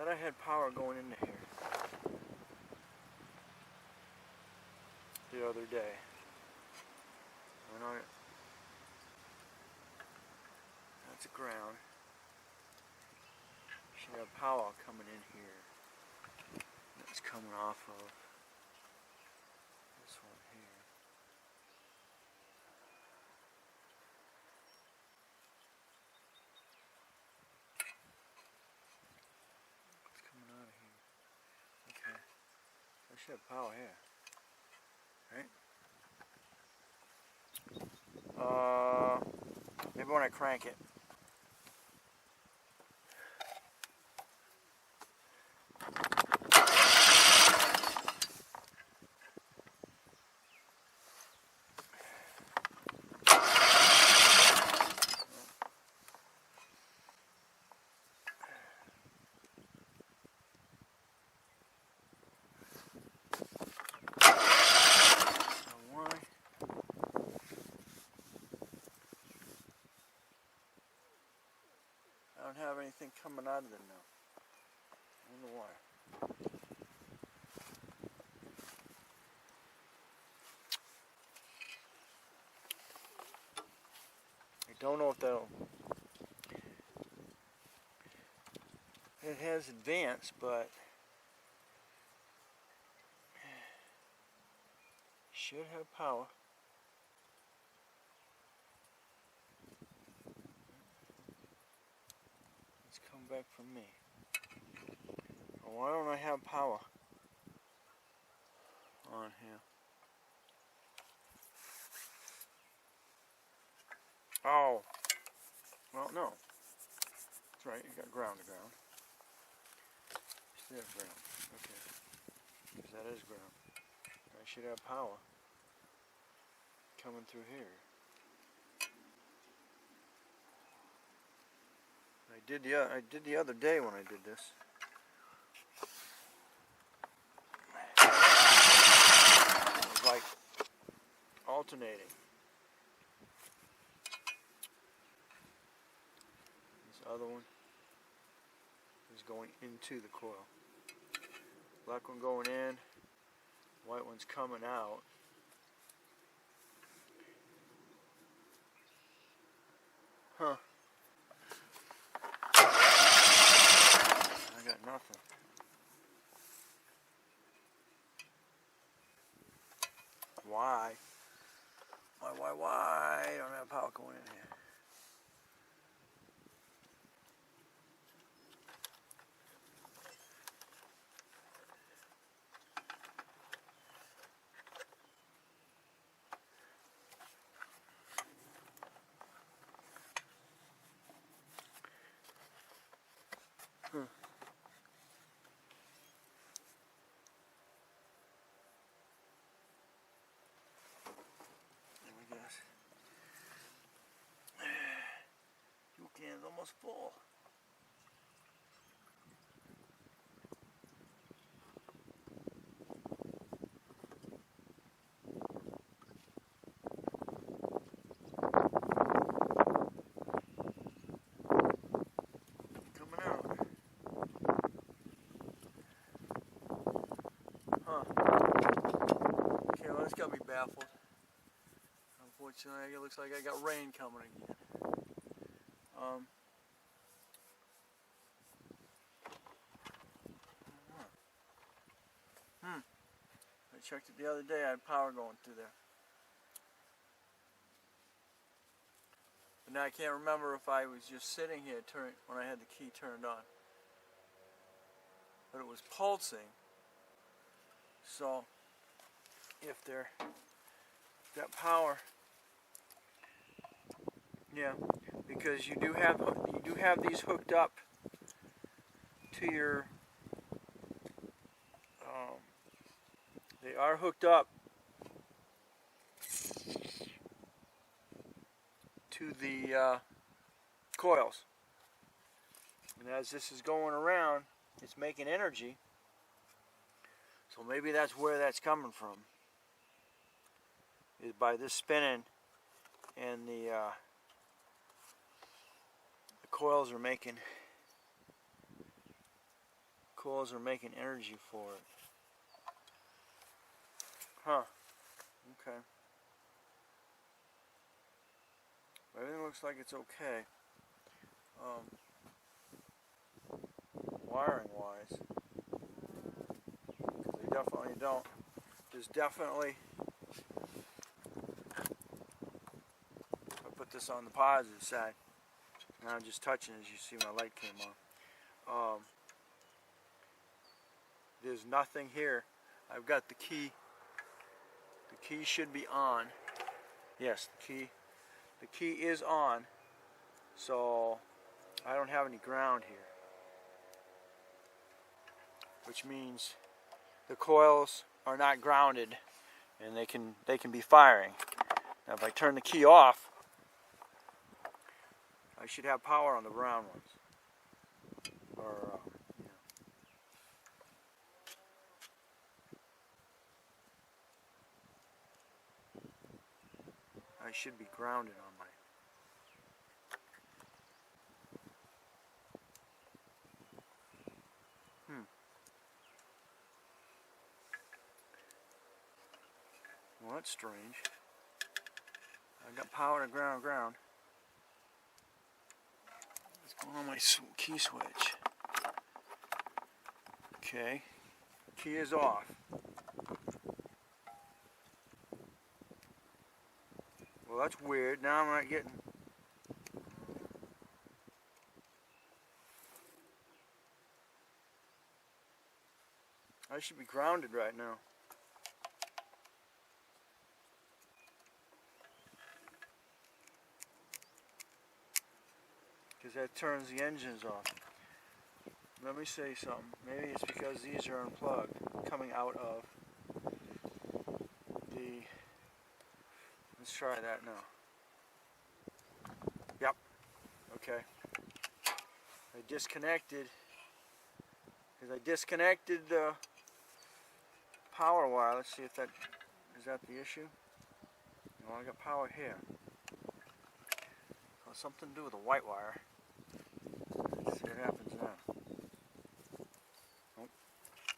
I had power going into here the other day. That's ground. Should have power coming in here. That's coming off of this one here. It's coming out of here. Okay. I should have power here. Right? Maybe when I crank it. I don't have anything coming out of there now. I don't know why. I don't know if that'll... It has advanced, but... should have power. Back from me. Why don't I have power on here? Oh, well, no. That's right, you got ground to ground. There's ground. Okay. Because that is ground. I should have power coming through here. I did the other day when I did this. It was like alternating. This other one is going into the coil. Black one going in, white one's coming out. Huh. I got nothing. Why? Why? I don't have power going in here. Can's almost full. Coming out. Huh. Okay, well, that's got me baffled. Unfortunately, it looks like I got rain coming again. I checked it the other day, I had power going through there. But now I can't remember if I was just sitting here when I had the key turned on. But it was pulsing. So if they're got power, yeah, because you do have these hooked up to your they are hooked up to the coils, and as this is going around, it's making energy. So maybe that's where that's coming from, is by this spinning, and the coils are making coils are making energy for it. Huh. Okay. Everything looks like it's okay. Wiring wise, because they definitely don't. There's definitely, I put this on the positive side. Now I'm just touching, as you see my light came on. There's nothing here. I've got the key. The key should be on. Yes, the key is on. So I don't have any ground here, which means the coils are not grounded and they can be firing. Now if I turn the key off, I should have power on the brown ones. Or yeah. I should be grounded on my. Well, that's strange. I got power to ground. What's going on my key switch? Okay, key is off. Well, that's weird. Now I'm not getting. I should be grounded right now. Because that turns the engines off. Let me say something. Maybe it's because these are unplugged, coming out of the. Let's try that now. Yep. Okay. I disconnected. Because I disconnected the power wire. Let's see if that is that the issue. No, I got power here. So something to do with the white wire. Let's see what happens now. Nope.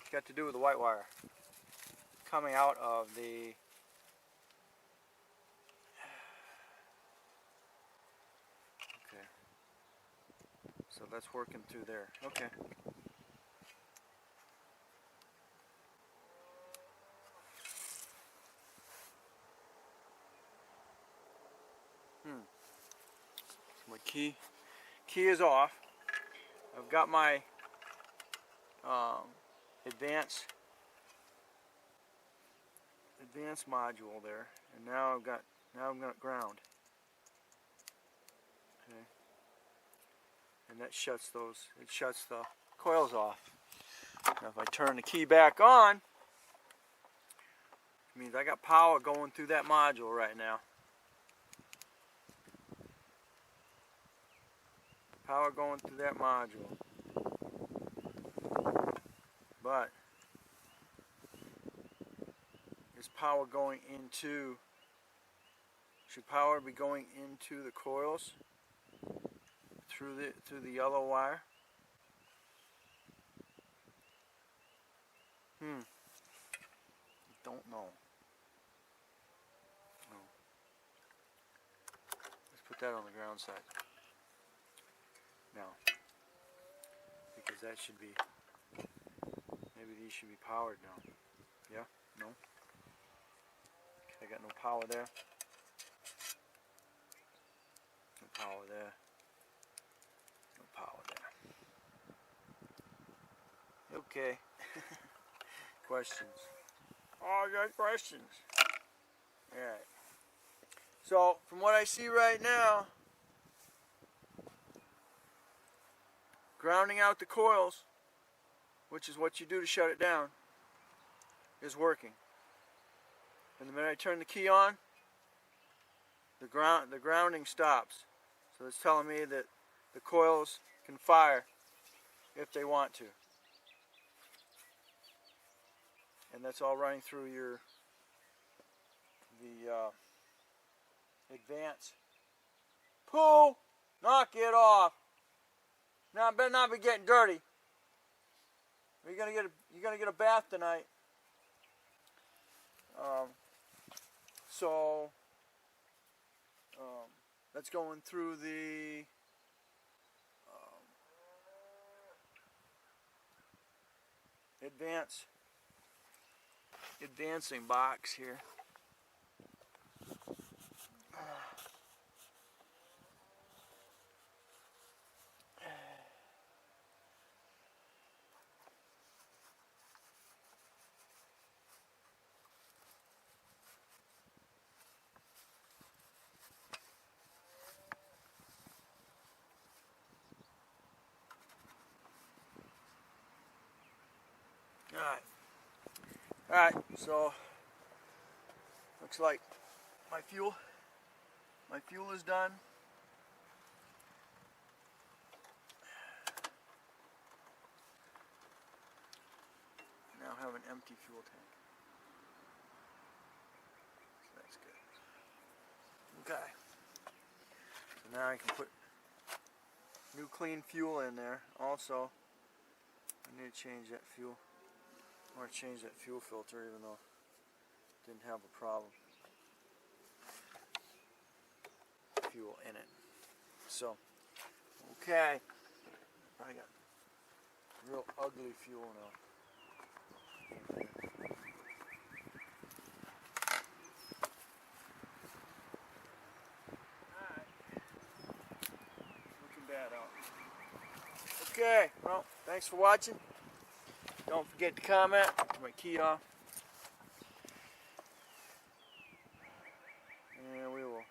It's got to do with the white wire coming out of the. Okay. So that's working through there. Okay. So my key is off. I've got my advanced module there, and now I've got ground. Okay. And that shuts it shuts the coils off. Now if I turn the key back on, it means I got power going through that module right now. Power going through that module. But is power going into, should power be going into the coils through the yellow wire? Don't know. No. Let's put that on the ground side. Now, because that should be, maybe these should be powered now. Yeah? No? Okay, I got no power there. No power there. No power there. Okay. Questions? Oh, I got questions. Alright. So, from what I see right now, grounding out the coils, which is what you do to shut it down, is working. And the minute I turn the key on, the grounding stops. So it's telling me that the coils can fire if they want to. And that's all running through the advance. Pooh! Knock it off! Now I better not be getting dirty. You're gonna get a bath tonight. So that's going through the advancing box here. Alright, so looks like my fuel is done. I now have an empty fuel tank. So that's good. Okay. So now I can put new clean fuel in there. Also, I need to change that fuel. I want to change that fuel filter even though it didn't have a problem. Fuel in it. So, okay. I got real ugly fuel now. Alright. Looking bad out. Okay, well, thanks for watching. Don't forget to comment. Put my key off. And we will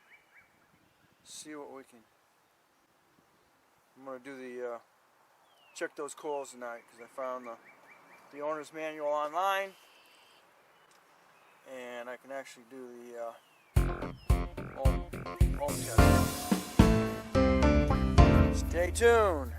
see what we can. I'm going to do the check those coils tonight because I found the owner's manual online, and I can actually do the home test. Stay tuned.